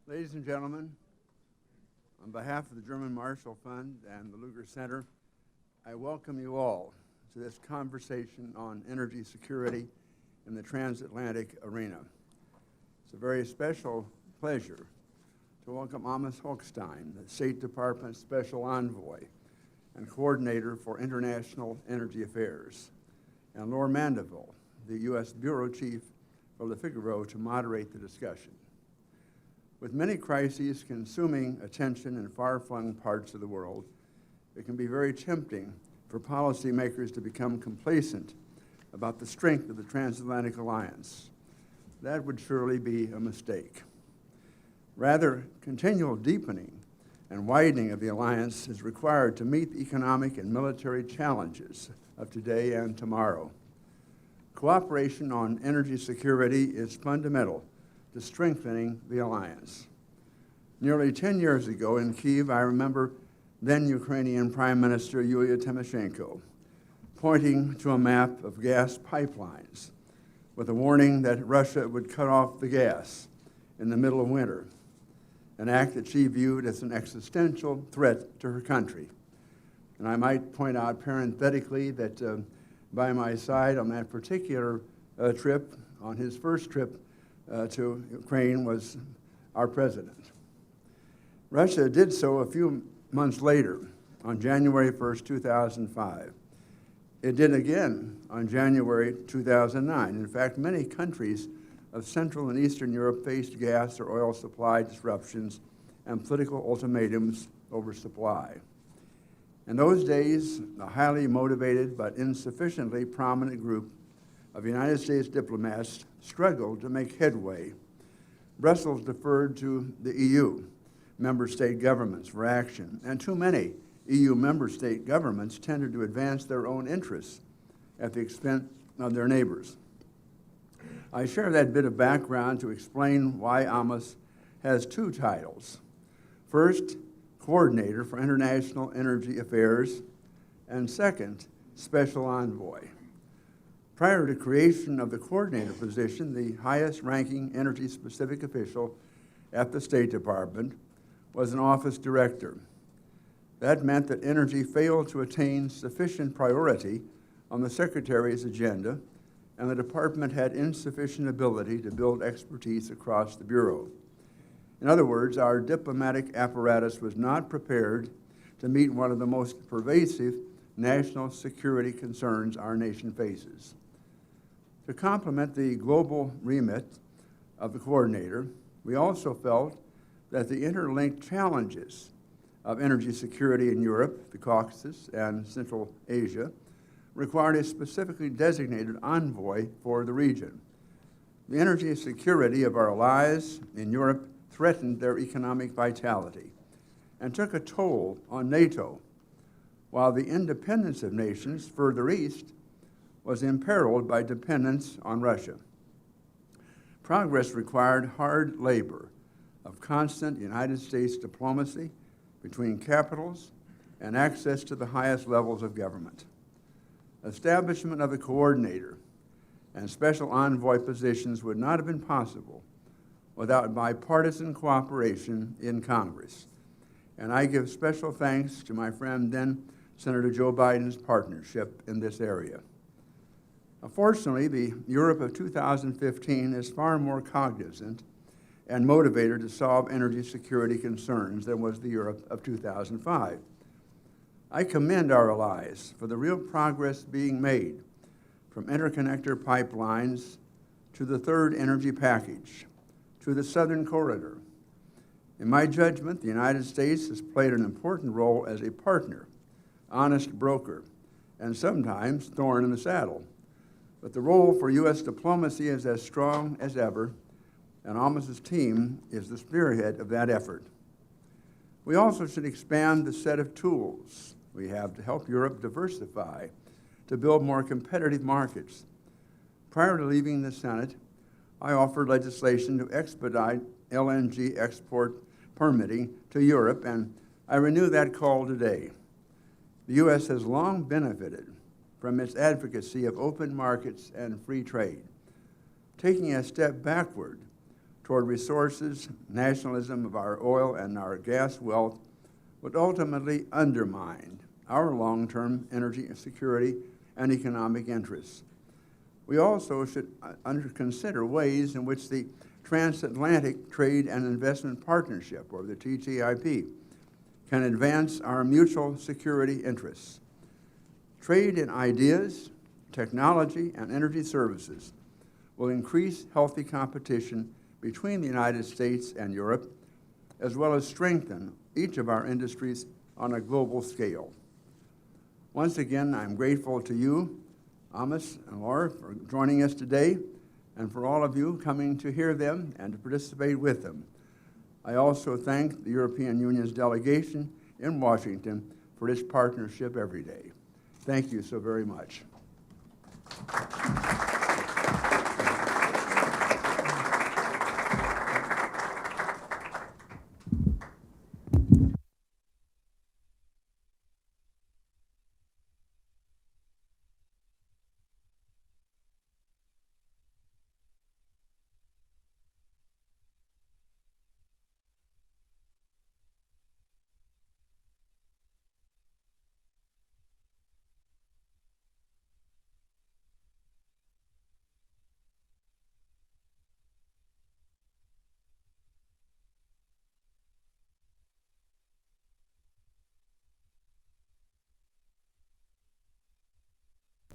Ladies and gentlemen, on behalf of the German Marshall Fund and the Lugar Center, I welcome you all to this conversation on energy security in the transatlantic arena. It's a very special pleasure to welcome Amos Hochstein, the State Department's Special Envoy and Coordinator for International Energy Affairs, and Laure Mandeville, the U.S. Bureau Chief for the Figaro, to moderate the discussion. With many crises consuming attention in far-flung parts of the world, it can be very tempting for policymakers to become complacent about the strength of the transatlantic alliance. That would surely be a mistake. Rather, continual deepening and widening of the alliance is required to meet the economic and military challenges of today and tomorrow. Cooperation on energy security is fundamental to strengthening the alliance. Nearly 10 years ago in Kyiv, I remember then Ukrainian Prime Minister Yulia Tymoshenko pointing to a map of gas pipelines with a warning that Russia would cut off the gas in the middle of winter, an act that she viewed as an existential threat to her country. And I might point out parenthetically that by my side on that particular trip, on his first trip to Ukraine, was our president. Russia did so a few months later, on January 1st, 2005. It did again on January 2009. In fact, many countries of Central and Eastern Europe faced gas or oil supply disruptions and political ultimatums over supply. In those days, a highly motivated but insufficiently prominent group of United States diplomats struggled to make headway. Brussels deferred to the EU member state governments for action, and too many EU member state governments tended to advance their own interests at the expense of their neighbors. I share that bit of background to explain why Amos has two titles. First, Coordinator for International Energy Affairs, and second, Special Envoy. Prior to creation of the coordinator position, the highest-ranking energy-specific official at the State Department was an office director. That meant that energy failed to attain sufficient priority on the Secretary's agenda, and the department had insufficient ability to build expertise across the Bureau. In other words, our diplomatic apparatus was not prepared to meet one of the most pervasive national security concerns our nation faces. To complement the global remit of the coordinator, we also felt that the interlinked challenges of energy security in Europe, the Caucasus, and Central Asia required a specifically designated envoy for the region. The energy security of our allies in Europe threatened their economic vitality and took a toll on NATO, while the independence of nations further east was imperiled by dependence on Russia. Progress required hard labor of constant United States diplomacy between capitals and access to the highest levels of government. Establishment of the coordinator and special envoy positions would not have been possible without bipartisan cooperation in Congress. And I give special thanks to my friend then Senator Joe Biden's partnership in this area. Unfortunately, the Europe of 2015 is far more cognizant and motivated to solve energy security concerns than was the Europe of 2005. I commend our allies for the real progress being made, from interconnector pipelines to the third energy package, to the Southern Corridor. In my judgment, the United States has played an important role as a partner, honest broker, and sometimes thorn in the saddle. But the role for U.S. diplomacy is as strong as ever, and Amos's team is the spearhead of that effort. We also should expand the set of tools we have to help Europe diversify, to build more competitive markets. Prior to leaving the Senate, I offered legislation to expedite LNG export permitting to Europe, and I renew that call today. The U.S. has long benefited from its advocacy of open markets and free trade. Taking a step backward toward resources, nationalism of our oil and our gas wealth would ultimately undermine our long-term energy security and economic interests. We also should consider ways in which the Transatlantic Trade and Investment Partnership, or the TTIP, can advance our mutual security interests. Trade in ideas, technology, and energy services will increase healthy competition between the United States and Europe, as well as strengthen each of our industries on a global scale. Once again, I'm grateful to you, Amos and Laure, for joining us today, and for all of you coming to hear them and to participate with them. I also thank the European Union's delegation in Washington for its partnership every day. Thank you so very much.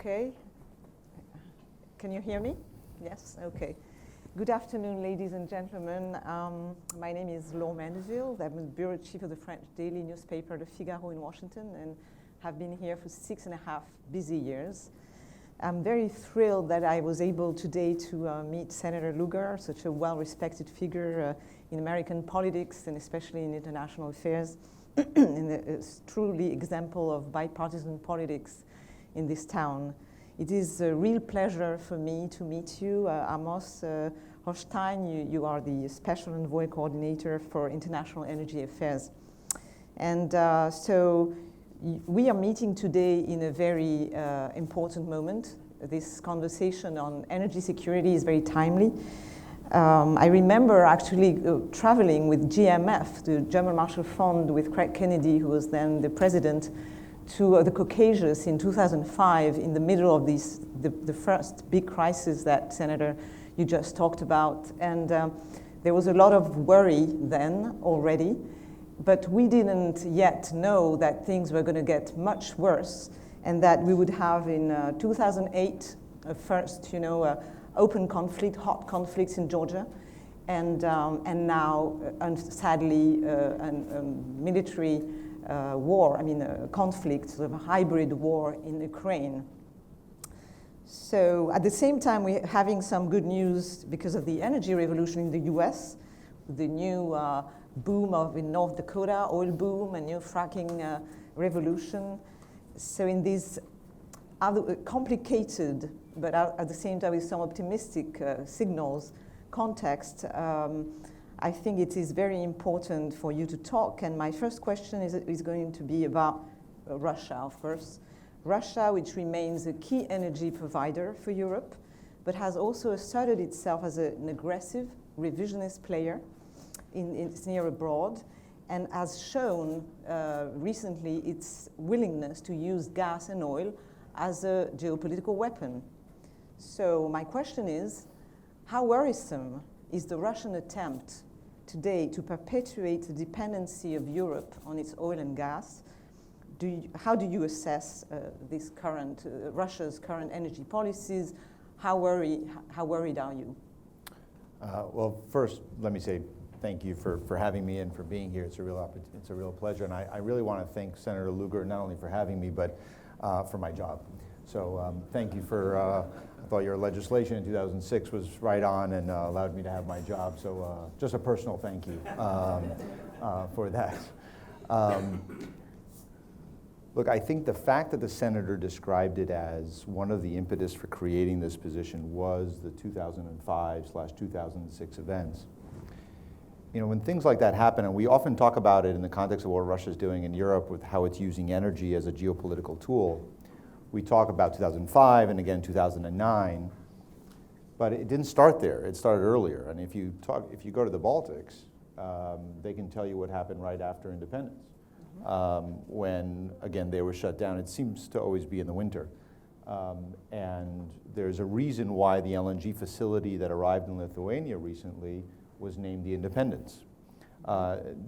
Okay. Can you hear me? Yes? Okay. Good afternoon, ladies and gentlemen. My name is Laure Mandeville. I'm the bureau chief of the French daily newspaper, the Figaro in Washington, and have been here for 6.5 busy years. I'm very thrilled that I was able today to meet Senator Lugar, such a well-respected figure in American politics and especially in international affairs, and a truly example of bipartisan politics in this town. It is a real pleasure for me to meet you. Amos Hochstein, you are the Special Envoy Coordinator for International Energy Affairs. And so we are meeting today in a very important moment. This conversation on energy security is very timely. I remember actually traveling with GMF, the German Marshall Fund, with Craig Kennedy, who was then the president, to the Caucasus in 2005 in the middle of the first big crisis that, Senator, you just talked about. And there was a lot of worry then already, but we didn't yet know that things were going to get much worse and that we would have in 2008 a first, open conflict, hot conflicts in Georgia, and now, sadly, a military war, a conflict, sort of a hybrid war in Ukraine. So at the same time, we're having some good news because of the energy revolution in the US, the new boom in North Dakota, oil boom, a new fracking revolution. So in this other complicated, but at the same time with some optimistic signals context, I think it is very important for you to talk. And my first question is going to be about Russia, of course. Russia, which remains a key energy provider for Europe, but has also asserted itself as an aggressive, revisionist player in near abroad, and has shown recently its willingness to use gas and oil as a geopolitical weapon. So my question is, how worrisome is the Russian attempt today to perpetuate the dependency of Europe on its oil and gas? How do you assess this current Russia's current energy policies? How worried are you? Well, first, let me say thank you for having me and for being here. It's a real pleasure, and I really want to thank Senator Lugar not only for having me, but for my job. So thank you for. I thought your legislation in 2006 was right on and allowed me to have my job. So just a personal thank you for that. Look, I think the fact that the senator described it as one of the impetus for creating this position was the 2005/2006 events. When things like that happen, and we often talk about it in the context of what Russia's doing in Europe with how it's using energy as a geopolitical tool, we talk about 2005 and again 2009, But it didn't start there. It started earlier. And if you go to the Baltics, they can tell you what happened right after independence. When, again, they were shut down. It seems to always be in the winter. And there's a reason why the LNG facility that arrived in Lithuania recently was named the Independence.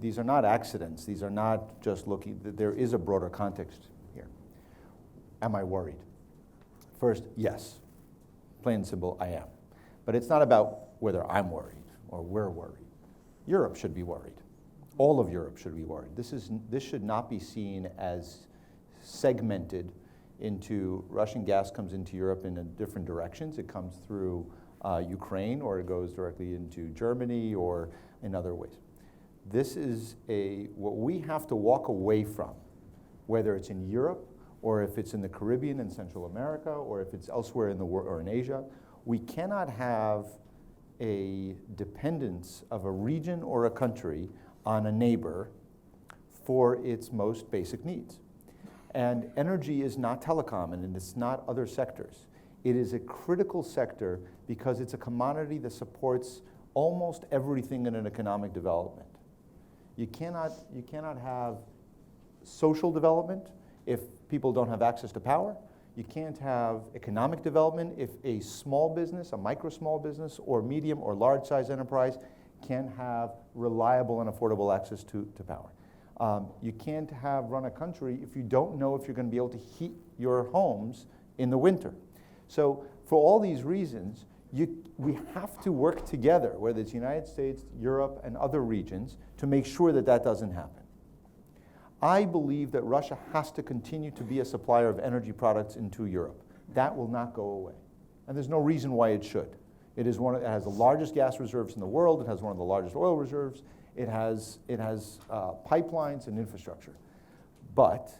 These are not accidents. These are not just looking, there is a broader context here. Am I worried? First, yes. Plain and simple, I am. But it's not about whether I'm worried or we're worried. Europe should be worried. All of Europe should be worried. This should not be seen as segmented into Russian gas comes into Europe in different directions. It comes through Ukraine, or it goes directly into Germany, or in other ways. This is what we have to walk away from, whether it's in Europe, or if it's in the Caribbean and Central America, or if it's elsewhere in the world, or in Asia. We cannot have a dependence of a region or a country on a neighbor for its most basic needs. And energy is not telecom, and it's not other sectors. It is a critical sector because it's a commodity that supports almost everything in an economic development. You cannot have social development if people don't have access to power. You can't have economic development if a small business, a micro small business, or medium or large size enterprise can't have reliable and affordable access to power. You can't run a country if you don't know if you're going to be able to heat your homes in the winter. So for all these reasons, we have to work together, whether it's the United States, Europe, and other regions, to make sure that that doesn't happen. I believe that Russia has to continue to be a supplier of energy products into Europe. That will not go away. And there's no reason why it should. It has the largest gas reserves in the world. It has one of the largest oil reserves. It has pipelines and infrastructure. But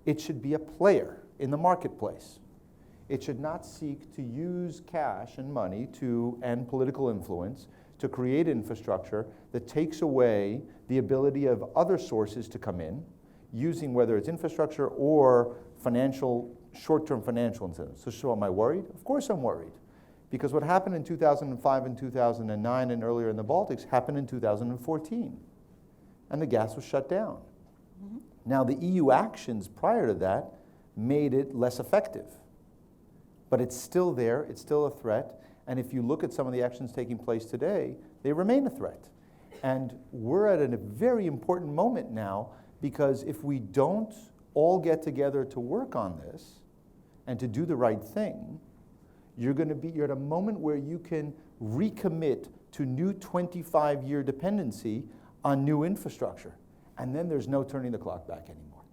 it should be a player in the marketplace. It should not seek to use cash and money and political influence to create infrastructure that takes away the ability of other sources to come in, using whether it's infrastructure or short-term financial incentives. So am I worried? Of course I'm worried. Because what happened in 2005 and 2009 and earlier in the Baltics happened in 2014. And the gas was shut down. Mm-hmm. Now the EU actions prior to that made it less effective. But it's still there, it's still a threat. And if you look at some of the actions taking place today, they remain a threat. And we're at a very important moment now, because if we don't all get together to work on this and to do the right thing, you're at a moment where you can recommit to new 25-year dependency on new infrastructure. And then there's no turning the clock back anymore.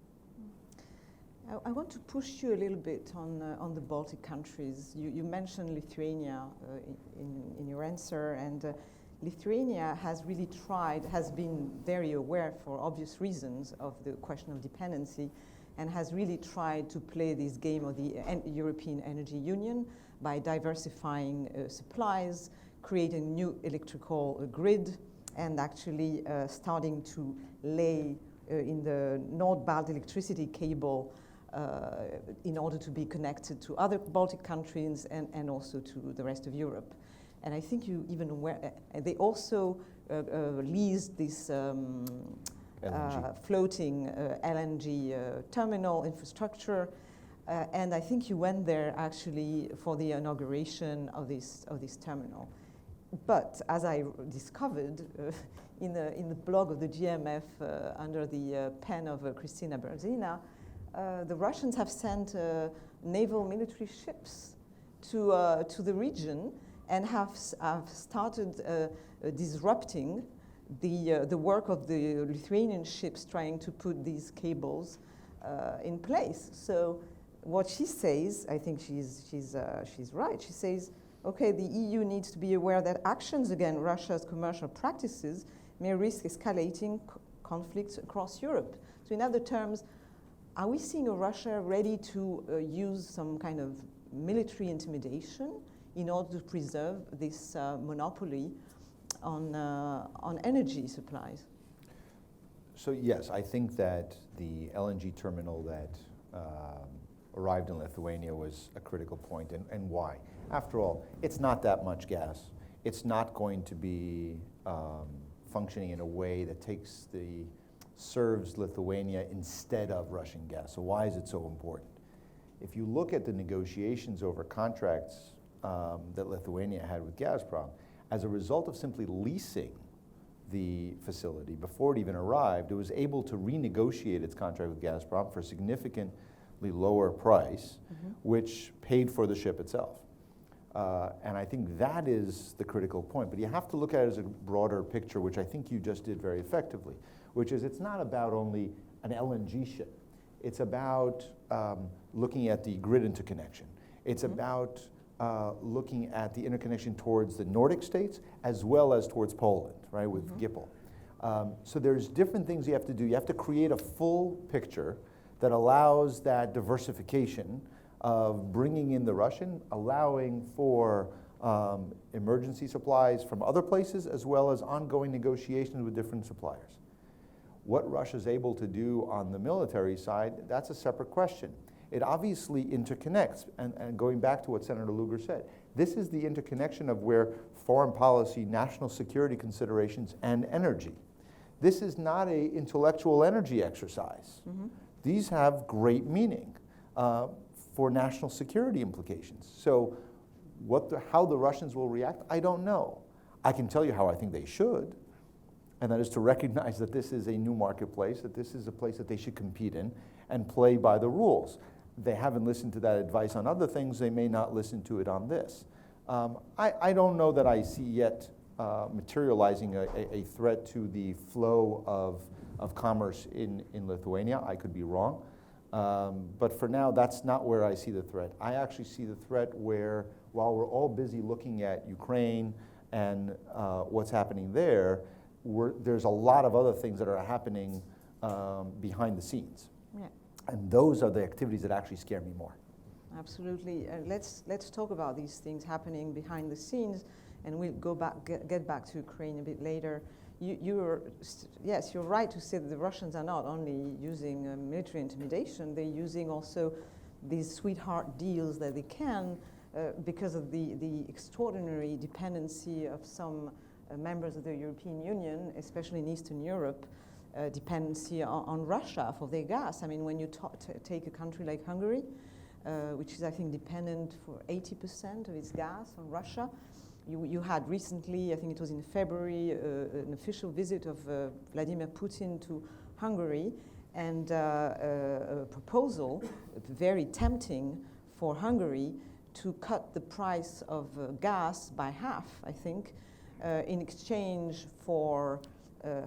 I want to push you a little bit on the Baltic countries. You mentioned Lithuania in your answer, and Lithuania has been very aware, for obvious reasons, of the question of dependency, and has really tried to play this game of the European Energy Union by diversifying supplies, creating new electrical grid, and actually starting to lay in the Nord-Balt electricity cable in order to be connected to other Baltic countries and also to the rest of Europe. And I think you even aware, they also leased this floating LNG terminal infrastructure. And I think you went there actually for the inauguration of this terminal. But as I discovered in the blog of the GMF under the pen of Kristina Berzina, the Russians have sent naval military ships to the region and have started disrupting the work of the Lithuanian ships trying to put these cables in place. So what she says, I think she's right. She says, okay, the EU needs to be aware that actions against Russia's commercial practices may risk escalating conflicts across Europe. So in other terms, are we seeing a Russia ready to use some kind of military intimidation in order to preserve this monopoly on energy supplies? So yes, I think that the LNG terminal that arrived in Lithuania was a critical point, and why? After all, it's not that much gas. It's not going to be functioning in a way that serves Lithuania instead of Russian gas. So why is it so important? If you look at the negotiations over contracts that Lithuania had with Gazprom, as a result of simply leasing the facility before it even arrived, it was able to renegotiate its contract with Gazprom for a significantly lower price, which paid for the ship itself. And I think that is the critical point. But you have to look at it as a broader picture, which I think you just did very effectively, which is it's not about only an LNG ship. It's about looking at the grid interconnection. It's about looking at the interconnection towards the Nordic states as well as towards Poland, right, with Gipel. So there's different things you have to do. You have to create a full picture that allows that diversification of bringing in the Russian, allowing for emergency supplies from other places, as well as ongoing negotiations with different suppliers. What Russia's able to do on the military side, that's a separate question. It obviously interconnects, and going back to what Senator Lugar said, this is the interconnection of where foreign policy, national security considerations, and energy. This is not an intellectual energy exercise. These have great meaning for national security implications. So how the Russians will react, I don't know. I can tell you how I think they should, and that is to recognize that this is a new marketplace, that this is a place that they should compete in and play by the rules. They haven't listened to that advice on other things, they may not listen to it on this. I don't know that I see yet materializing a threat to the flow of commerce in Lithuania. I could be wrong. But for now, that's not where I see the threat. I actually see the threat where, while we're all busy looking at Ukraine and what's happening there, there's a lot of other things that are happening behind the scenes. Yeah. And those are the activities that actually scare me more. Absolutely. Let's talk about these things happening behind the scenes, and we'll get back to Ukraine a bit later. Yes, you're right to say that the Russians are not only using military intimidation, they're using also these sweetheart deals that they can because of the extraordinary dependency of some members of the European Union, especially in Eastern Europe, dependency on Russia for their gas. I mean, when you take a country like Hungary, which is, I think, dependent for 80% of its gas on Russia. You had recently, I think it was in February, an official visit of Vladimir Putin to Hungary, and a proposal, very tempting for Hungary, to cut the price of gas by half, I think, in exchange for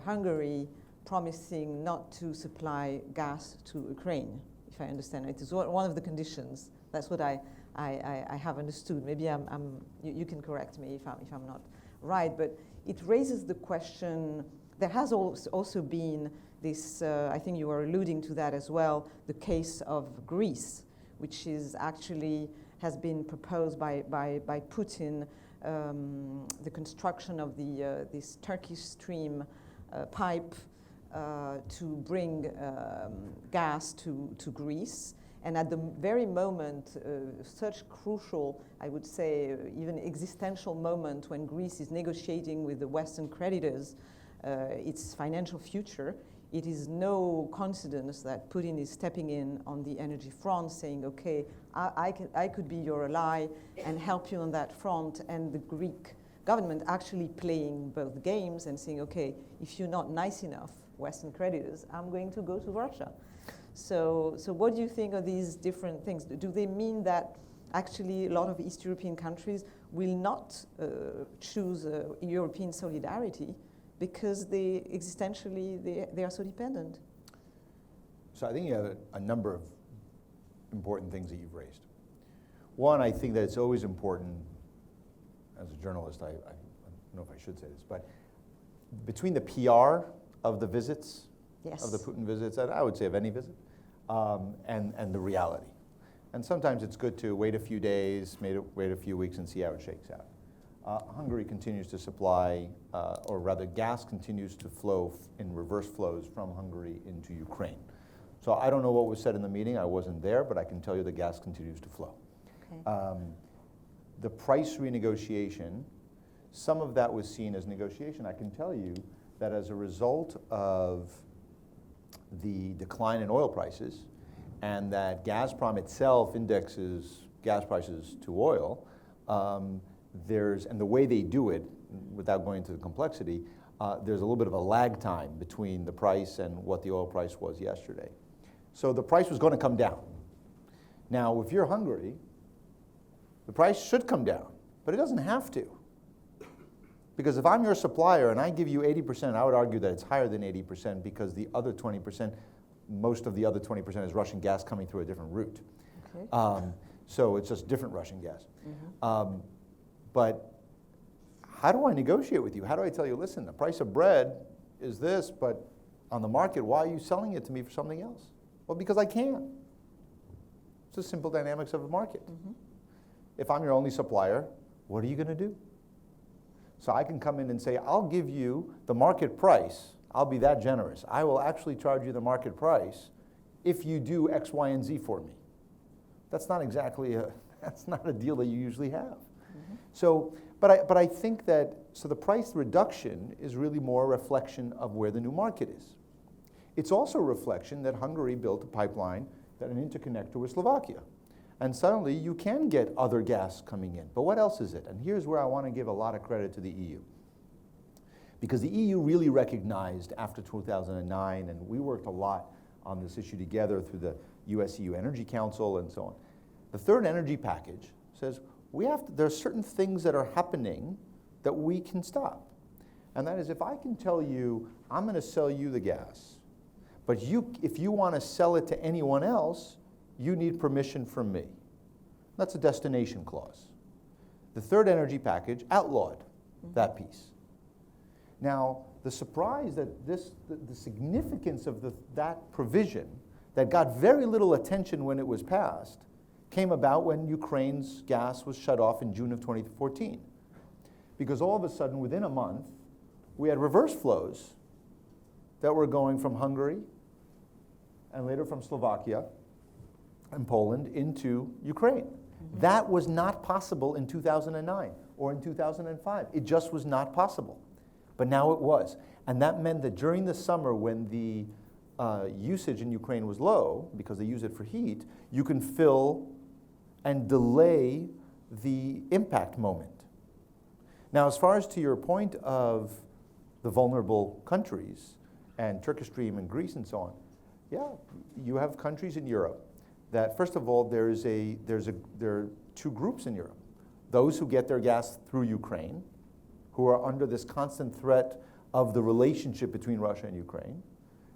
Hungary promising not to supply gas to Ukraine, if I understand it. It is one of the conditions. That's what I have understood. Maybe you can correct me if I'm not right, but it raises the question. There has also been this, I think you are alluding to that as well, the case of Greece, which is actually has been proposed by Putin, the construction of this Turkish Stream pipe to bring gas to Greece. And at the very moment, such crucial, I would say, even existential moment when Greece is negotiating with the Western creditors its financial future, it is no coincidence that Putin is stepping in on the energy front, saying, okay, I could be your ally and help you on that front, and the Greek government actually playing both games and saying, okay, if you're not nice enough, Western creditors, I'm going to go to Russia. So what do you think of these different things? Do they mean that actually a lot of East European countries will not choose European solidarity because existentially they are so dependent? So I think you have a number of important things that you've raised. One, I think that it's always important, as a journalist, I don't know if I should say this, but between the PR of the visits, yes, of the Putin visits, and I would say of any visit, and the reality. And sometimes it's good to wait a few days, wait a few weeks and see how it shakes out. Hungary continues to supply, or rather gas continues to flow in reverse flows from Hungary into Ukraine. So I don't know what was said in the meeting, I wasn't there, but I can tell you the gas continues to flow. Okay. the price renegotiation, some of that was seen as negotiation. I can tell you that as a result of the decline in oil prices, and that Gazprom itself indexes gas prices to oil, and the way they do it, without going into the complexity, there's a little bit of a lag time between the price and what the oil price was yesterday. So the price was going to come down. Now, if you're Hungary, the price should come down, but it doesn't have to. Because if I'm your supplier and I give you 80%, I would argue that it's higher than 80% because the other 20%, most of the other 20% is Russian gas coming through a different route. Okay. So it's just different Russian gas. Mm-hmm. But how do I negotiate with you? How do I tell you, listen, the price of bread is this, but on the market, why are you selling it to me for something else? Well, because I can. It's the simple dynamics of the market. Mm-hmm. If I'm your only supplier, what are you going to do? So I can come in and say, I'll give you the market price. I'll be that generous. I will actually charge you the market price if you do X, Y, and Z for me. That's not exactly that's not a deal that you usually have. Mm-hmm. So, but I think that, so the price reduction is really more a reflection of where the new market is. It's also a reflection that Hungary built a pipeline, that an interconnector with Slovakia. And suddenly you can get other gas coming in. But what else is it? And here's where I want to give a lot of credit to the EU. Because the EU really recognized after 2009, and we worked a lot on this issue together through the US-EU Energy Council and so on. The third energy package says there are certain things that are happening that we can stop. And that is, if I can tell you, I'm going to sell you the gas, but if you want to sell it to anyone else, you need permission from me. That's a destination clause. The third energy package outlawed that piece. Now, the surprise that the significance of that provision that got very little attention when it was passed came about when Ukraine's gas was shut off in June of 2014. Because all of a sudden, within a month, we had reverse flows that were going from Hungary and later from Slovakia and Poland into Ukraine. Mm-hmm. That was not possible in 2009 or in 2005. It just was not possible. But now it was. And that meant that during the summer when the usage in Ukraine was low, because they use it for heat, you can fill and delay the impact moment. Now, as far as to your point of the vulnerable countries and Turkish Stream and Greece and so on, yeah, you have countries in Europe that, first of all, there are two groups in Europe. Those who get their gas through Ukraine, who are under this constant threat of the relationship between Russia and Ukraine,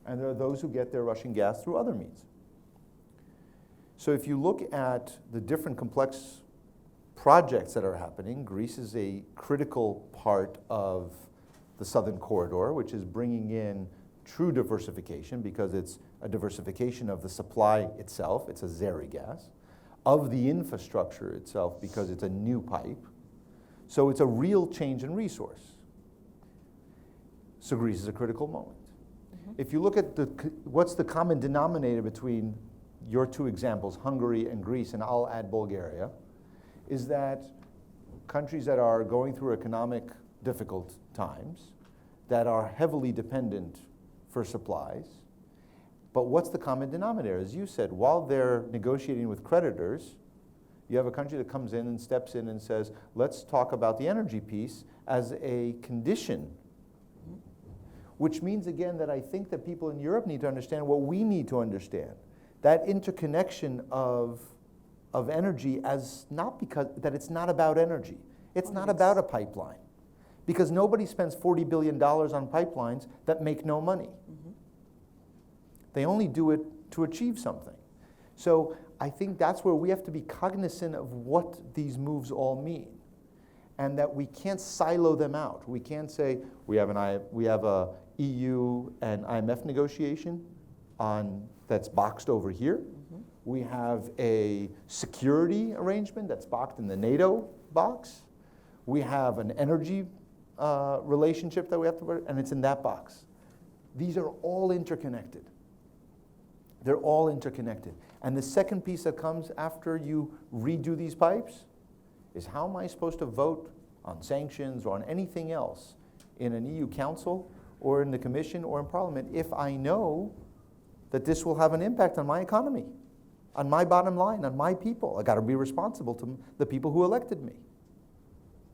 and there are those who get their Russian gas through other means. So if you look at the different complex projects that are happening, Greece is a critical part of the southern corridor, which is bringing in true diversification, because it's a diversification of the supply itself, it's a Zeri gas, of the infrastructure itself, because it's a new pipe. So it's a real change in resource. So Greece is a critical moment. Mm-hmm. If you look at what's the common denominator between your two examples, Hungary and Greece, and I'll add Bulgaria, is that countries that are going through economic difficult times, that are heavily dependent for supplies. But what's the common denominator? As you said, while they're negotiating with creditors, you have a country that comes in and steps in and says, let's talk about the energy piece as a condition. Which means, again, that I think that people in Europe need to understand what we need to understand. That interconnection of energy as not because that it's not about energy. It's not about a pipeline. Because nobody spends $40 billion on pipelines that make no money. Mm-hmm. They only do it to achieve something. So I think that's where we have to be cognizant of what these moves all mean, and that we can't silo them out. We can't say we have a EU and IMF negotiation that's boxed over here. Mm-hmm. We have a security arrangement that's boxed in the NATO box. We have an energy relationship that we have to work, and it's in that box. These are all interconnected. They're all interconnected. And the second piece that comes after you redo these pipes is how am I supposed to vote on sanctions or on anything else in an EU Council or in the Commission or in Parliament if I know that this will have an impact on my economy, on my bottom line, on my people. I got to be responsible to the people who elected me.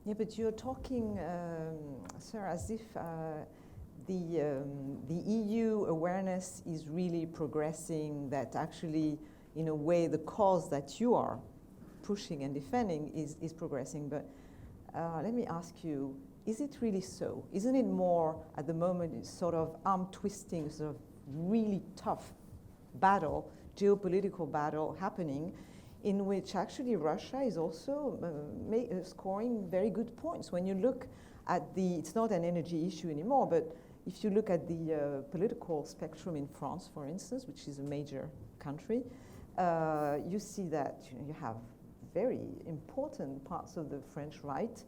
Yeah, but you're talking, sir, as if the EU awareness is really progressing, that actually, in a way, the cause that you are pushing and defending is progressing. But let me ask you, is it really so? Isn't it more, at the moment, it's sort of arm-twisting, sort of really tough battle, geopolitical battle happening, in which actually Russia is also scoring very good points. When you look at it's not an energy issue anymore, but if you look at the political spectrum in France, for instance, which is a major country, you see that you have very important parts of the French right,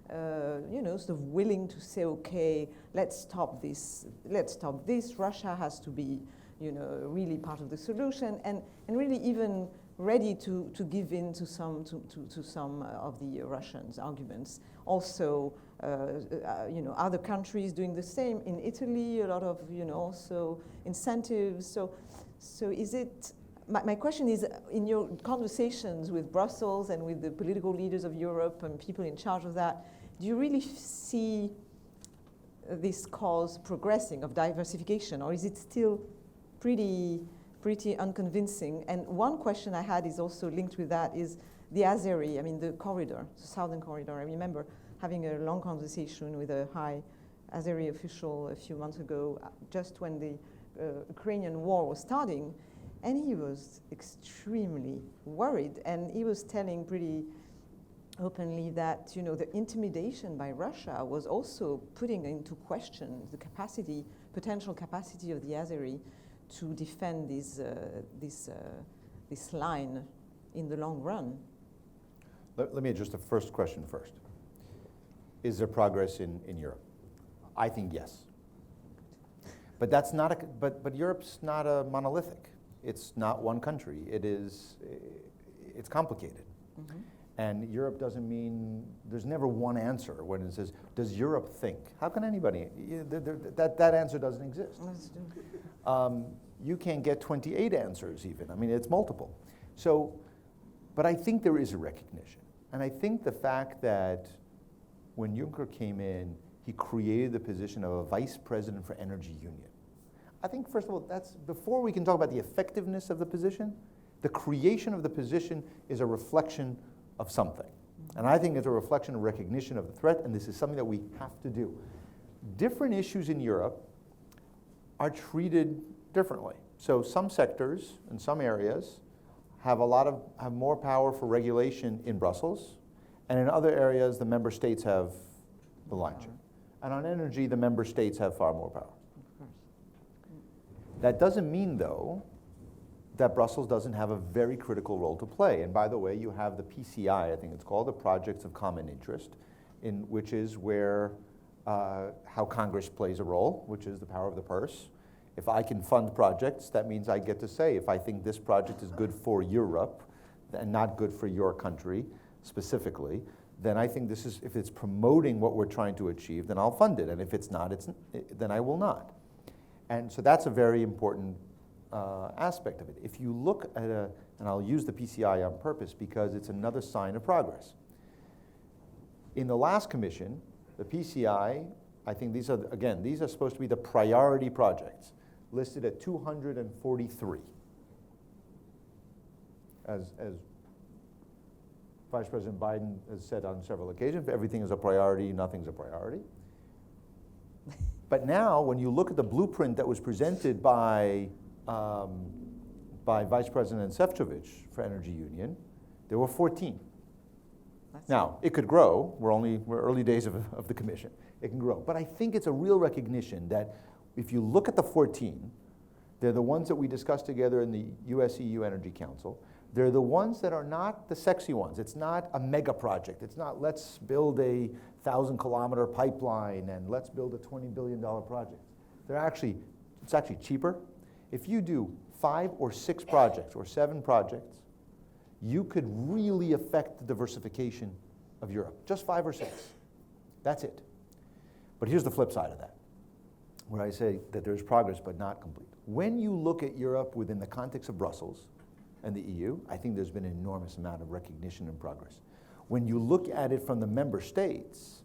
sort of willing to say, okay, let's stop this. Russia has to be, really part of the solution, and really even ready to give in to some of the Russians' arguments. Also, other countries doing the same. In Italy, a lot of, also incentives. So is it? My question is, in your conversations with Brussels and with the political leaders of Europe and people in charge of that, do you really see this cause progressing of diversification, or is it still pretty unconvincing? And one question I had is also linked with that is the Azeri, the corridor, the southern corridor. I remember having a long conversation with a high Azeri official a few months ago, just when the Ukrainian war was starting, and he was extremely worried, and he was telling pretty openly that the intimidation by Russia was also putting into question the potential capacity of the Azeri to defend this line in the long run. Let me address the first question first. Is there progress in Europe? I think yes. But that's not but Europe's not a monolithic. It's not one country. It's complicated. Mm-hmm. And Europe doesn't mean, there's never one answer when it says, does Europe think? How can anybody? That answer doesn't exist. You can't get 28 answers even. It's multiple. So, but I think there is a recognition. And I think the fact that when Juncker came in, he created the position of a vice president for energy union. I think, first of all, before we can talk about the effectiveness of the position, the creation of the position is a reflection of something. And I think it's a reflection of recognition of the threat, and this is something that we have to do. Different issues in Europe are treated differently. So some sectors and some areas have more power for regulation in Brussels, and in other areas the member states have the lion's share. And on energy, the member states have far more power. That doesn't mean, though, that Brussels doesn't have a very critical role to play. And by the way, you have the PCI, I think it's called, the Projects of Common Interest, which is where how Congress plays a role, which is the power of the purse. If I can fund projects, that means I get to say, if I think this project is good for Europe and not good for your country specifically, then I think if it's promoting what we're trying to achieve, then I'll fund it. And if it's not, then I will not. And so that's a very important aspect of it. If you look at and I'll use the PCI on purpose because it's another sign of progress. In the last commission, the PCI, I think these are supposed to be the priority projects, listed at 243. As Vice President Biden has said on several occasions, if everything is a priority, nothing's a priority. But now, when you look at the blueprint that was presented by Vice President Šefčovič for Energy Union, there were 14. Now, it could grow. We're early days of the commission. It can grow. But I think it's a real recognition that if you look at the 14, they're the ones that we discussed together in the US-EU Energy Council. They're the ones that are not the sexy ones. It's not a mega project. It's not let's build a 1,000-kilometer pipeline and let's build a $20 billion project. It's actually cheaper. If you do 5 or 6 projects or 7 projects, you could really affect the diversification of Europe, just 5 or 6. That's it. But here's the flip side of that, where I say that there's progress but not complete. When you look at Europe within the context of Brussels and the EU, I think there's been an enormous amount of recognition and progress. When you look at it from the member states,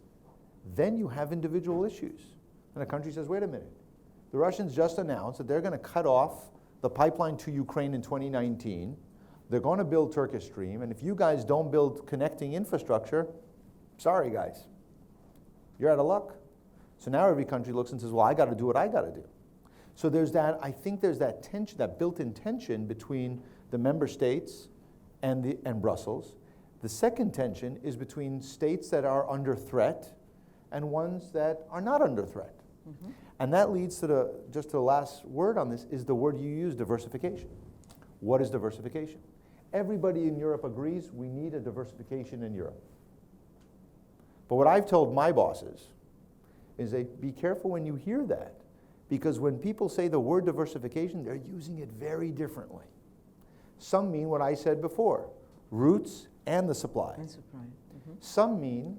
then you have individual issues. And a country says, wait a minute, the Russians just announced that they're going to cut off the pipeline to Ukraine in 2019. They're going to build Turkish Stream, and if you guys don't build connecting infrastructure, sorry guys, you're out of luck. So now every country looks and says, well, I got to do what I got to do. So there's that, I think there's that tension, that built-in tension between the member states and Brussels. The second tension is between states that are under threat and ones that are not under threat. Mm-hmm. And that leads to just the last word on this is the word you use, diversification. What is diversification? Everybody in Europe agrees we need a diversification in Europe. But what I've told my bosses is be careful when you hear that, because when people say the word diversification, they're using it very differently. Some mean what I said before, routes and the supply. And supply. Mm-hmm. Some mean,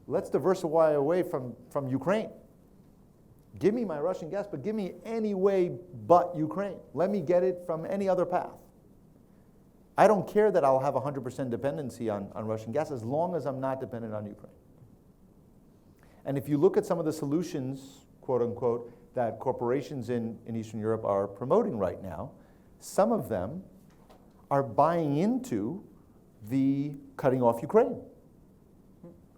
let's diversify away from Ukraine. Give me my Russian gas, but give me any way but Ukraine. Let me get it from any other path. I don't care that I'll have 100% dependency on Russian gas as long as I'm not dependent on Ukraine. And if you look at some of the solutions, quote unquote, that corporations in Eastern Europe are promoting right now, some of them are buying into the cutting off Ukraine.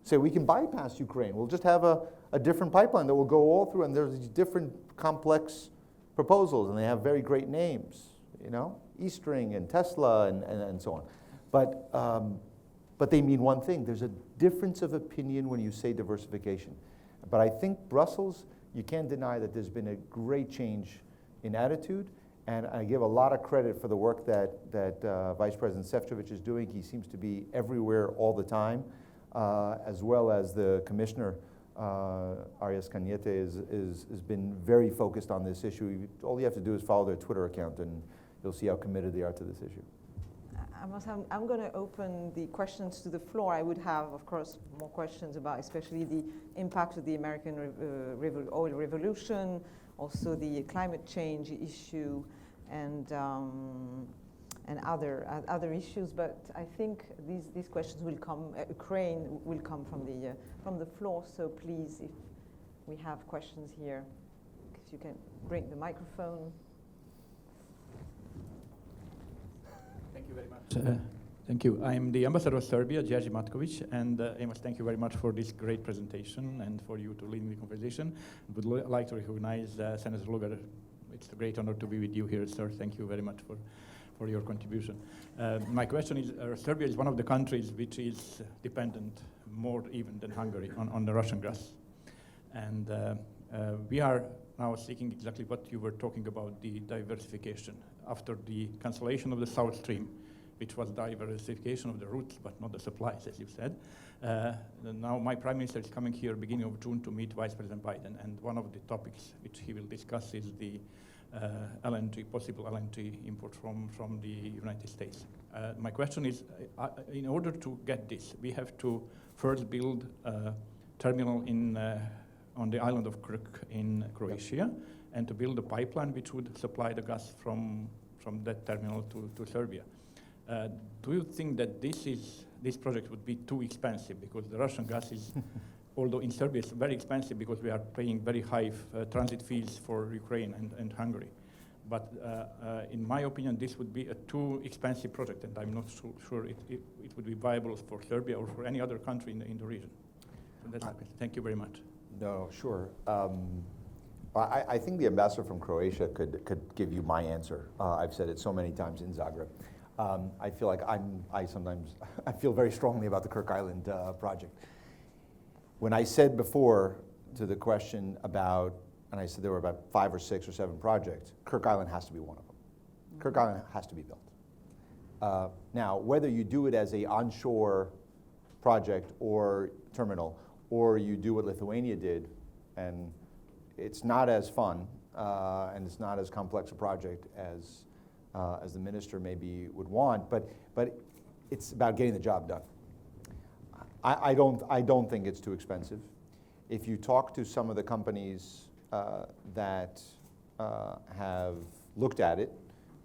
Say we can bypass Ukraine. We'll just have a different pipeline that will go all through, and there's these different complex proposals, and they have very great names, you know, Eastring and Tesla and so on. But they mean one thing. There's a difference of opinion when you say diversification. But I think Brussels, you can't deny that there's been a great change in attitude, and I give a lot of credit for the work that Vice President Šefčovič is doing. He seems to be everywhere all the time, as well as the Commissioner, Arias Cañete, has been very focused on this issue. All you have to do is follow their Twitter account, and you'll see how committed they are to this issue. I'm going to open the questions to the floor. I would have, of course, more questions about especially the impact of the American oil revolution, also the climate change issue, and other issues. But I think these questions will come. Ukraine will come from the floor. So please, if we have questions here, if you can bring the microphone. Thank you very much. Thank you. I'm the ambassador of Serbia, Jerzy Matkovic, and Amos, thank you very much for this great presentation and for you to lead the conversation. I would like to recognize Senator Lugar. It's a great honor to be with you here, sir. Thank you very much for your contribution. My question is, Serbia is one of the countries which is dependent more even than Hungary on the Russian gas. And we are now seeking exactly what you were talking about, the diversification. After the cancellation of the South Stream, which was diversification of the routes, but not the supplies, as you said. Now my Prime Minister is coming here beginning of June to meet Vice President Biden, and one of the topics which he will discuss is the LNG, possible LNG import from the United States. My question is, in order to get this, we have to first build a terminal on the island of Krk in Croatia, and to build a pipeline which would supply the gas from that terminal to Serbia. Do you think that this project would be too expensive, because the Russian gas is, although in Serbia it's very expensive because we are paying very high transit fees for Ukraine and Hungary. But in my opinion, this would be a too expensive project, and I'm not sure it would be viable for Serbia or for any other country in the region. So that's my question. Thank you very much. No, sure. I think the ambassador from Croatia could give you my answer. I've said it so many times in Zagreb. I feel like I feel very strongly about the Kirk Island project. When I said before to the question about, and I said there were about 5 or 6 or 7 projects, Kirk Island has to be one of them. Mm-hmm. Kirk Island has to be built. Now, whether you do it as an onshore project or terminal, or you do what Lithuania did, and it's not as fun, and it's not as complex a project as the minister maybe would want, but it's about getting the job done. I don't think it's too expensive. If you talk to some of the companies that have looked at it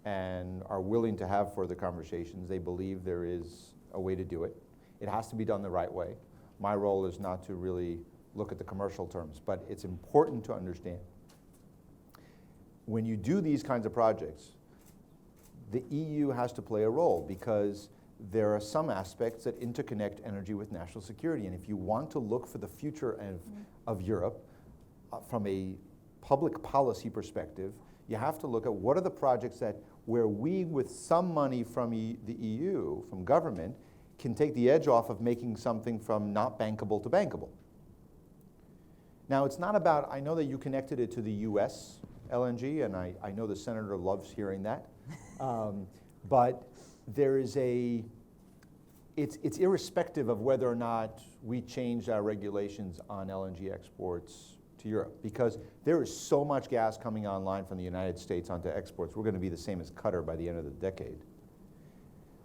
and are willing to have further conversations, they believe there is a way to do it. It has to be done the right way. My role is not to really look at the commercial terms, but it's important to understand. When you do these kinds of projects, the EU has to play a role because there are some aspects that interconnect energy with national security. And if you want to look for the future of Europe from a public policy perspective, you have to look at what are the projects that where we, with some money from the EU, from government, can take the edge off of making something from not bankable to bankable. Now, it's not about, I know that you connected it to the US LNG, and I know the senator loves hearing that. But there is it's irrespective of whether or not we change our regulations on LNG exports to Europe, because there is so much gas coming online from the United States onto exports. We're going to be the same as Qatar by the end of the decade.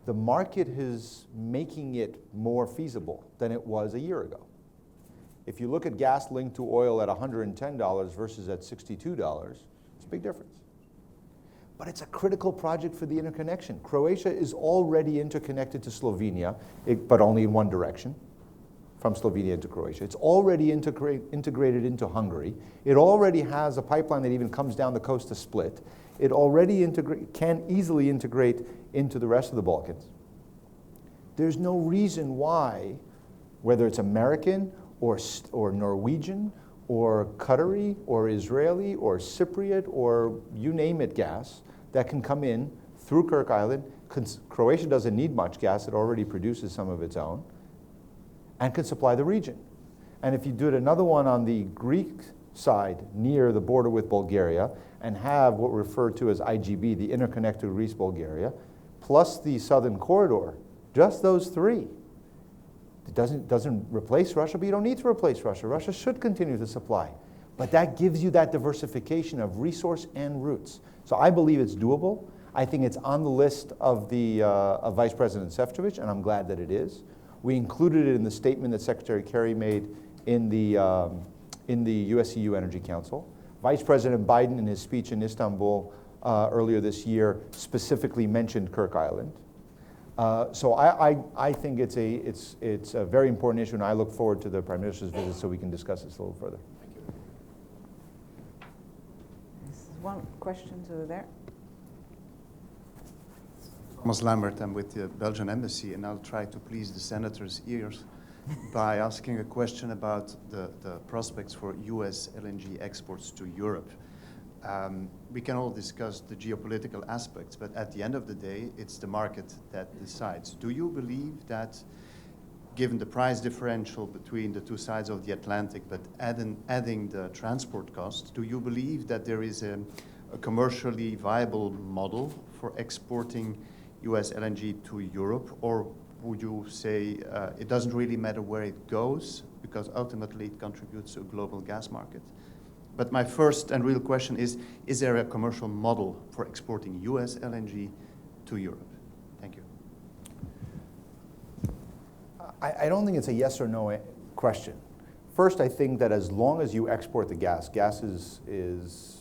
The market is making it more feasible than it was a year ago. If you look at gas linked to oil at $110 versus at $62, it's a big difference. But it's a critical project for the interconnection. Croatia is already interconnected to Slovenia, but only in one direction, from Slovenia to Croatia. It's already integrated into Hungary. It already has a pipeline that even comes down the coast to Split. It already can easily integrate into the rest of the Balkans. There's no reason why, whether it's American or Norwegian or Qatari or Israeli or Cypriot or you name it gas that can come in through Kirk Island. Croatia doesn't need much gas. It already produces some of its own and can supply the region. And if you did another one on the Greek side near the border with Bulgaria and have what we refer to as IGB, the interconnected Greece-Bulgaria, plus the southern corridor, just those three. It doesn't replace Russia, but you don't need to replace Russia. Russia should continue to supply. But that gives you that diversification of resource and routes. So I believe it's doable. I think it's on the list of the of Vice President Šefčovič, and I'm glad that it is. We included it in the statement that Secretary Kerry made in the US-EU Energy Council. Vice President Biden, in his speech in Istanbul earlier this year, specifically mentioned Kirk Island. So I think it's a very important issue, and I look forward to the Prime Minister's visit so we can discuss this a little further. Thank you. There's one question over there. Thomas Lambert, I'm with the Belgian Embassy, and I'll try to please the senator's ears by asking a question about the prospects for US LNG exports to Europe. We can all discuss the geopolitical aspects, but at the end of the day, it's the market that decides. Do you believe that, given the price differential between the two sides of the Atlantic, but adding the transport costs, do you believe that there is a commercially viable model for exporting US LNG to Europe, or would you say it doesn't really matter where it goes, because ultimately it contributes to a global gas market? But my first and real question is there a commercial model for exporting US LNG to Europe? Thank you. I don't think it's a yes or no question. First, I think that as long as you export the gas is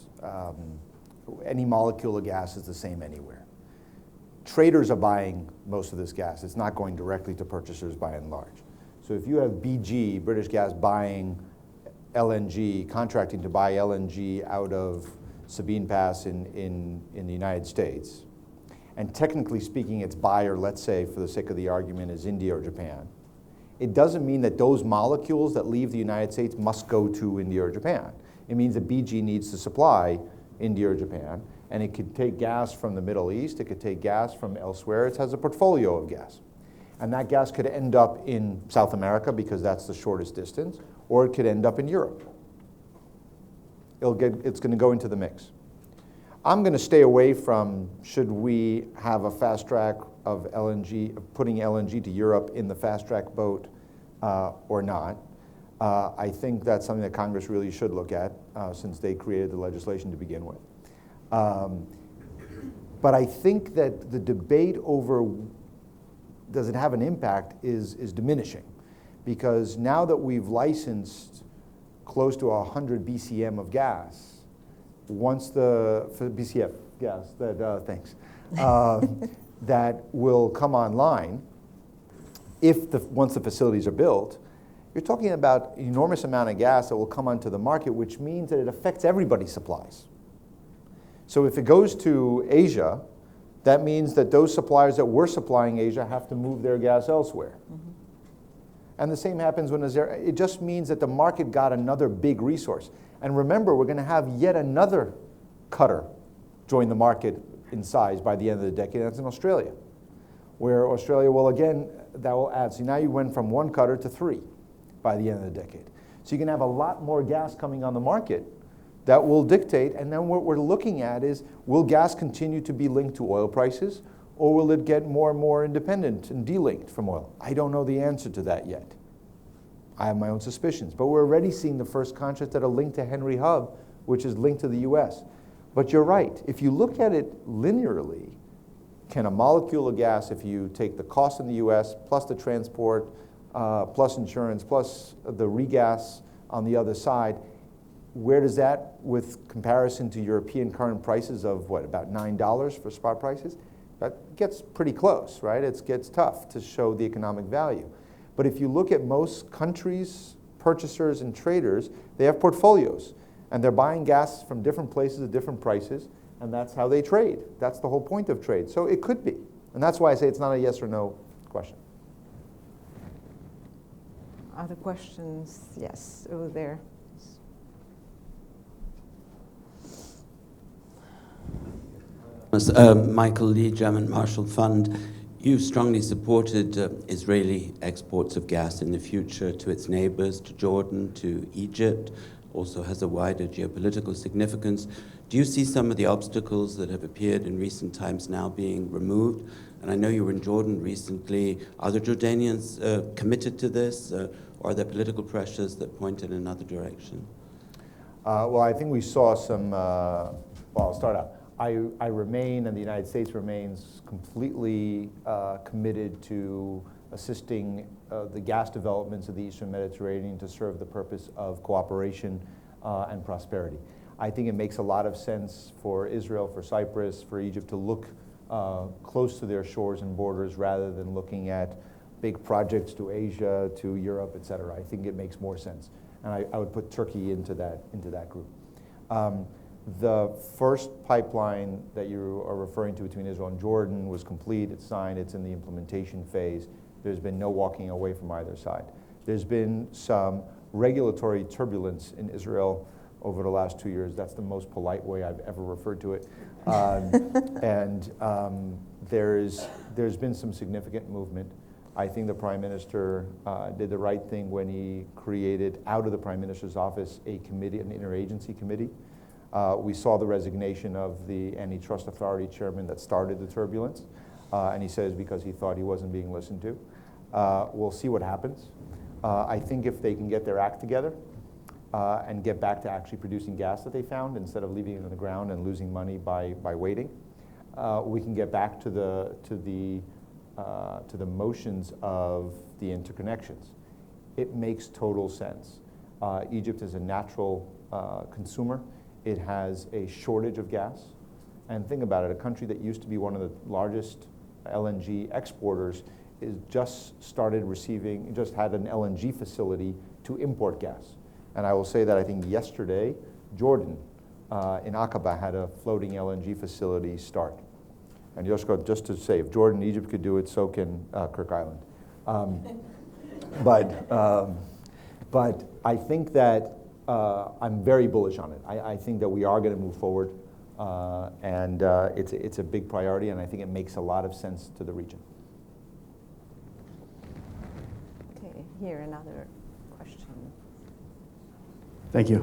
any molecule of gas is the same anywhere. Traders are buying most of this gas. It's not going directly to purchasers by and large. So if you have BG, British Gas, buying LNG, contracting to buy LNG out of Sabine Pass in the United States, and technically speaking its buyer, let's say for the sake of the argument, is India or Japan, it doesn't mean that those molecules that leave the United States must go to India or Japan. It means that BG needs to supply India or Japan, and it could take gas from the Middle East, it could take gas from elsewhere. It has a portfolio of gas. And that gas could end up in South America because that's the shortest distance, or it could end up in Europe. It's going to go into the mix. I'm going to stay away from should we have a fast track of LNG, putting LNG to Europe in the fast track boat or not. I think that's something that Congress really should look at since they created the legislation to begin with. But I think that the debate over does it have an impact is diminishing, because now that we've licensed close to 100 BCM of gas, once the BCF gas, thanks, that will come online, once the facilities are built, you're talking about an enormous amount of gas that will come onto the market, which means that it affects everybody's supplies. So if it goes to Asia, that means that those suppliers that were supplying Asia have to move their gas elsewhere. Mm-hmm. And the same happens when it just means that the market got another big resource. And remember, we're going to have yet another Qatar join the market in size by the end of the decade. That's in Australia, where Australia will again, that will add. So now you went from 1 Qatar to 3 by the end of the decade. So you can have a lot more gas coming on the market that will dictate, and then what we're looking at is, will gas continue to be linked to oil prices, or will it get more and more independent and delinked from oil? I don't know the answer to that yet. I have my own suspicions, but we're already seeing the first contracts that are linked to Henry Hub, which is linked to the US. But you're right, if you look at it linearly, can a molecule of gas, if you take the cost in the US, plus the transport, plus insurance, plus the regas on the other side, where does that, with comparison to European current prices of what, about $9 for spot prices? That gets pretty close, right? It gets tough to show the economic value. But if you look at most countries, purchasers and traders, they have portfolios. And they're buying gas from different places at different prices, and that's how they trade. That's the whole point of trade. So it could be. And that's why I say it's not a yes or no question. Other questions? Yes, over there. Michael Lee, German Marshall Fund. You've strongly supported Israeli exports of gas in the future to its neighbors, to Jordan, to Egypt, also has a wider geopolitical significance. Do you see some of the obstacles that have appeared in recent times now being removed? And I know you were in Jordan recently. Are the Jordanians committed to this, or are there political pressures that point in another direction? Well, I think we saw some, well, I'll start out. I remain, and the United States remains, completely committed to assisting the gas developments of the Eastern Mediterranean to serve the purpose of cooperation and prosperity. I think it makes a lot of sense for Israel, for Cyprus, for Egypt to look close to their shores and borders rather than looking at big projects to Asia, to Europe, et cetera. I think it makes more sense. And I would put Turkey into that group. The first pipeline that you are referring to between Israel and Jordan was complete, it's signed, it's in the implementation phase. There's been no walking away from either side. There's been some regulatory turbulence in Israel over the last 2 years. That's the most polite way I've ever referred to it. There's been some significant movement. I think the Prime Minister did the right thing when he created, out of the Prime Minister's office, a committee, an interagency committee. We saw the resignation of the Antitrust Authority chairman that started the turbulence, and he says because he thought he wasn't being listened to. We'll see what happens. I think if they can get their act together and get back to actually producing gas that they found instead of leaving it on the ground and losing money by waiting, we can get back to the motions of the interconnections. It makes total sense. Egypt is a natural consumer. It has a shortage of gas. And think about it, a country that used to be one of the largest LNG exporters is just had an LNG facility to import gas. And I will say that I think yesterday, Jordan in Aqaba had a floating LNG facility start. And just to say, if Jordan and Egypt could do it, so can Kirk Island. But I think that I'm very bullish on it. I think that we are going to move forward, and it's a big priority, and I think it makes a lot of sense to the region. Okay, here another question. Thank you.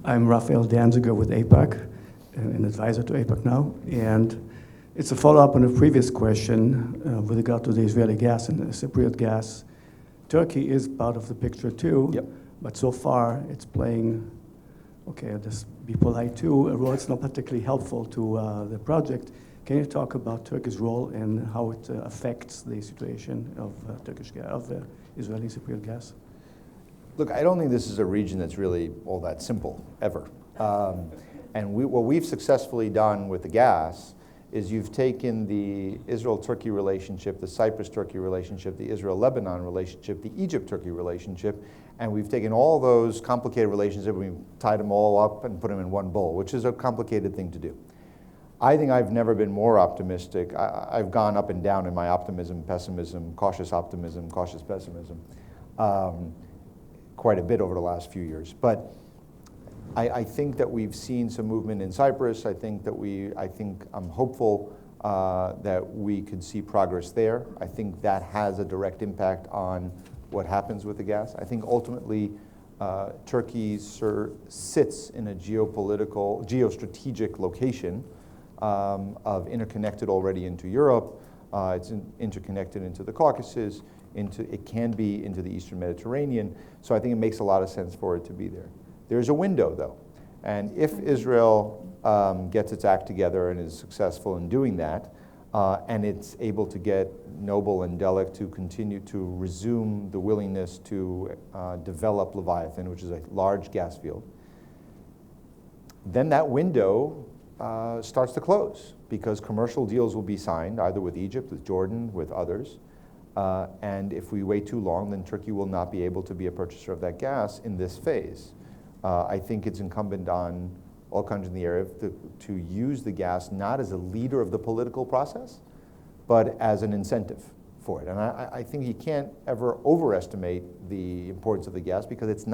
I'm Rafael Danziger with APAC, an advisor to APAC now, and it's a follow-up on a previous question with regard to the Israeli gas and the Cypriot gas. Turkey is part of the picture too. Yep. But so far, it's playing, okay, I'll just be polite too, a role that's not particularly helpful to the project. Can you talk about Turkey's role and how it affects the situation of Israeli Cypriot gas? Look, I don't think this is a region that's really all that simple, ever. And what we've successfully done with the gas is you've taken the Israel-Turkey relationship, the Cyprus-Turkey relationship, the Israel-Lebanon relationship, the Egypt-Turkey relationship, and we've taken all those complicated relationships, we've tied them all up and put them in one bowl, which is a complicated thing to do. I think I've never been more optimistic. I've gone up and down in my optimism, pessimism, cautious pessimism, quite a bit over the last few years. But I think that we've seen some movement in Cyprus. I think I'm hopeful that we could see progress there. I think that has a direct impact on what happens with the gas. I think ultimately Turkey sits in a geostrategic location of interconnected already into Europe. It's interconnected into the Caucasus. It can be into the Eastern Mediterranean. So I think it makes a lot of sense for it to be there. There's a window, though. And if Israel gets its act together and is successful in doing that, and it's able to get Noble and Delek to continue to resume the willingness to develop Leviathan, which is a large gas field, then that window starts to close because commercial deals will be signed either with Egypt, with Jordan, with others. And if we wait too long, then Turkey will not be able to be a purchaser of that gas in this phase. I think it's incumbent on all countries in the area to use the gas not as a leader of the political process, but as an incentive for it. And I think you can't ever overestimate the importance of the gas because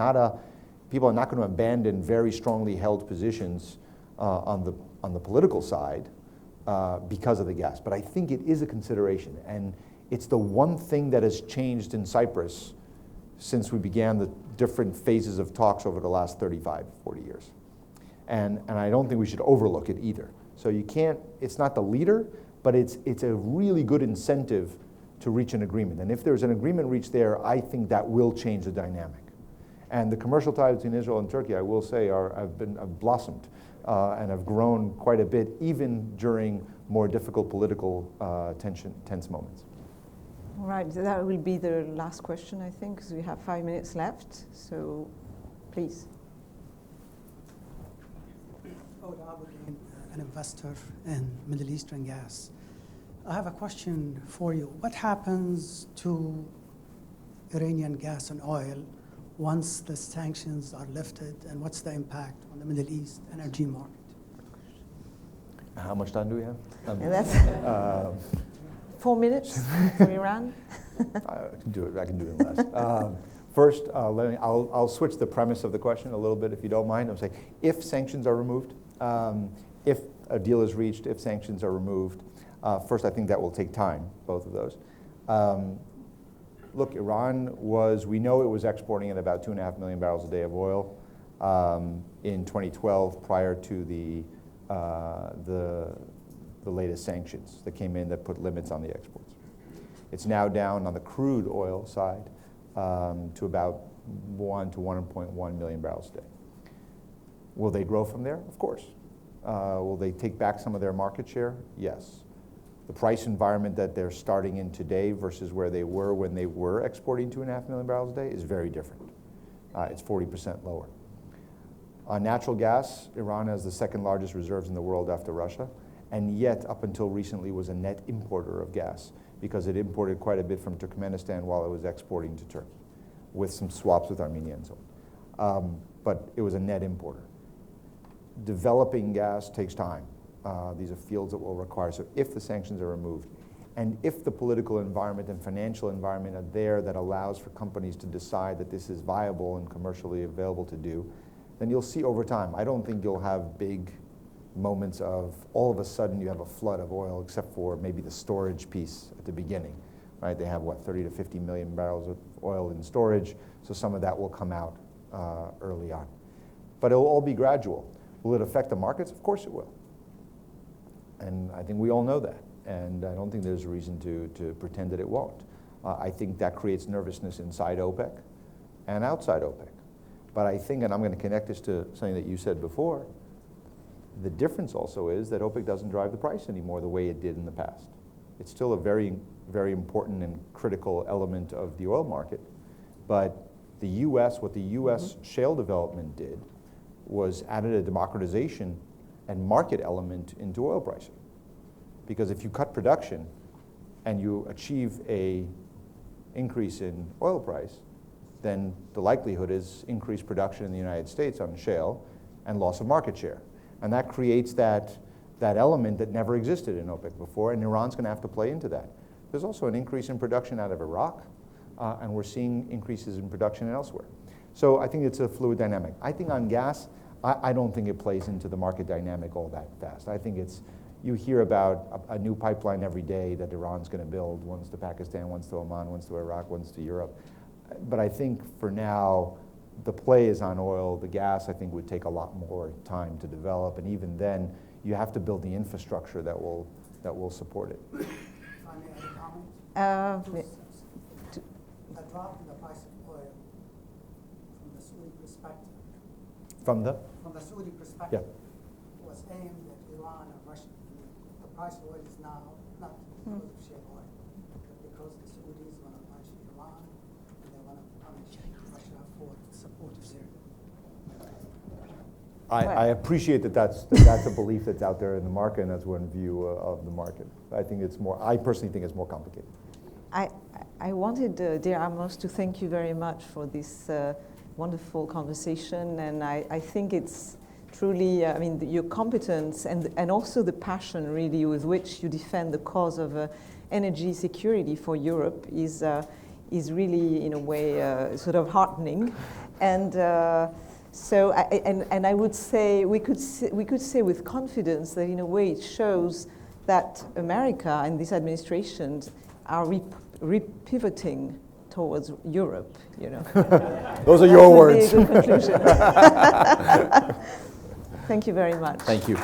people are not going to abandon very strongly held positions on the political side because of the gas. But I think it is a consideration. And it's the one thing that has changed in Cyprus since we began the different phases of talks over the last 35, 40 years. And I don't think we should overlook it either. So it's not the leader, but it's a really good incentive to reach an agreement. And if there's an agreement reached there, I think that will change the dynamic. And the commercial ties between Israel and Turkey, I will say, have blossomed and have grown quite a bit, even during more difficult political tense moments. All right, that will be the last question, I think, because we have 5 minutes left. So, please. An investor in Middle Eastern gas. I have a question for you. What happens to Iranian gas and oil once the sanctions are lifted, and what's the impact on the Middle East energy market? How much time do we have? And that's 4 minutes for Iran. I can do it in less. First, I'll switch the premise of the question a little bit, if you don't mind. I'll say, if sanctions are removed, if a deal is reached, if sanctions are removed, first, I think that will take time, both of those. Look, Iran we know it was exporting at about 2.5 million barrels a day of oil in 2012, prior to the latest sanctions that came in that put limits on the exports. It's now down on the crude oil side to about 1 to 1.1 million barrels a day. Will they grow from there? Of course. Will they take back some of their market share? Yes. The price environment that they're starting in today versus where they were when they were exporting 2.5 million barrels a day is very different. It's 40% lower. On natural gas, Iran has the second largest reserves in the world after Russia, and yet up until recently was a net importer of gas because it imported quite a bit from Turkmenistan while it was exporting to Turkey, with some swaps with Armenia and so on. But it was a net importer. Developing gas takes time. These are fields that will require, so if the sanctions are removed, and if the political environment and financial environment are there that allows for companies to decide that this is viable and commercially available to do, then you'll see over time. I don't think you'll have big moments of all of a sudden you have a flood of oil, except for maybe the storage piece at the beginning, right? They have, 30 to 50 million barrels of oil in storage, so some of that will come out early on. But it'll all be gradual. Will it affect the markets? Of course it will. And I think we all know that. And I don't think there's a reason to pretend that it won't. I think that creates nervousness inside OPEC and outside OPEC. But I think, and I'm going to connect this to something that you said before, The difference also is that OPEC doesn't drive the price anymore the way it did in the past. It's still a very, very important and critical element of the oil market, but what the U.S. shale development did was added a democratization and market element into oil pricing. Because if you cut production and you achieve a increase in oil price, then the likelihood is increased production in the United States on shale and loss of market share. And that creates that element that never existed in OPEC before, and Iran's going to have to play into that. There's also an increase in production out of Iraq, and we're seeing increases in production elsewhere. So I think it's a fluid dynamic. I think on gas, I don't think it plays into the market dynamic all that fast. I think you hear about a new pipeline every day that Iran's going to build, one's to Pakistan, one's to Oman, one's to Iraq, one's to Europe. But I think for now, the play is on oil. The gas, I think, would take a lot more time to develop, and even then, you have to build the infrastructure that will support it. If I may add a comment? A drop in the price of oil from the Saudi perspective. From the Saudi perspective, Yeah. was aimed at Iran and Russia. The price of oil is now not because of shale oil, but because the Saudis want to punish Iran and they want to punish Russia for support of Syria. I appreciate that's a belief that's out there in the market, and that's one view of the market. I personally think it's more complicated. I wanted, dear Amos, to thank you very much for this wonderful conversation, and I think it's truly, your competence and also the passion really with which you defend the cause of energy security for Europe is really, in a way, sort of heartening. And so, I would say we could say with confidence that in a way it shows that America and this administration are repivoting towards Europe. Those are your words. That would be a good conclusion. Thank you very much. Thank you.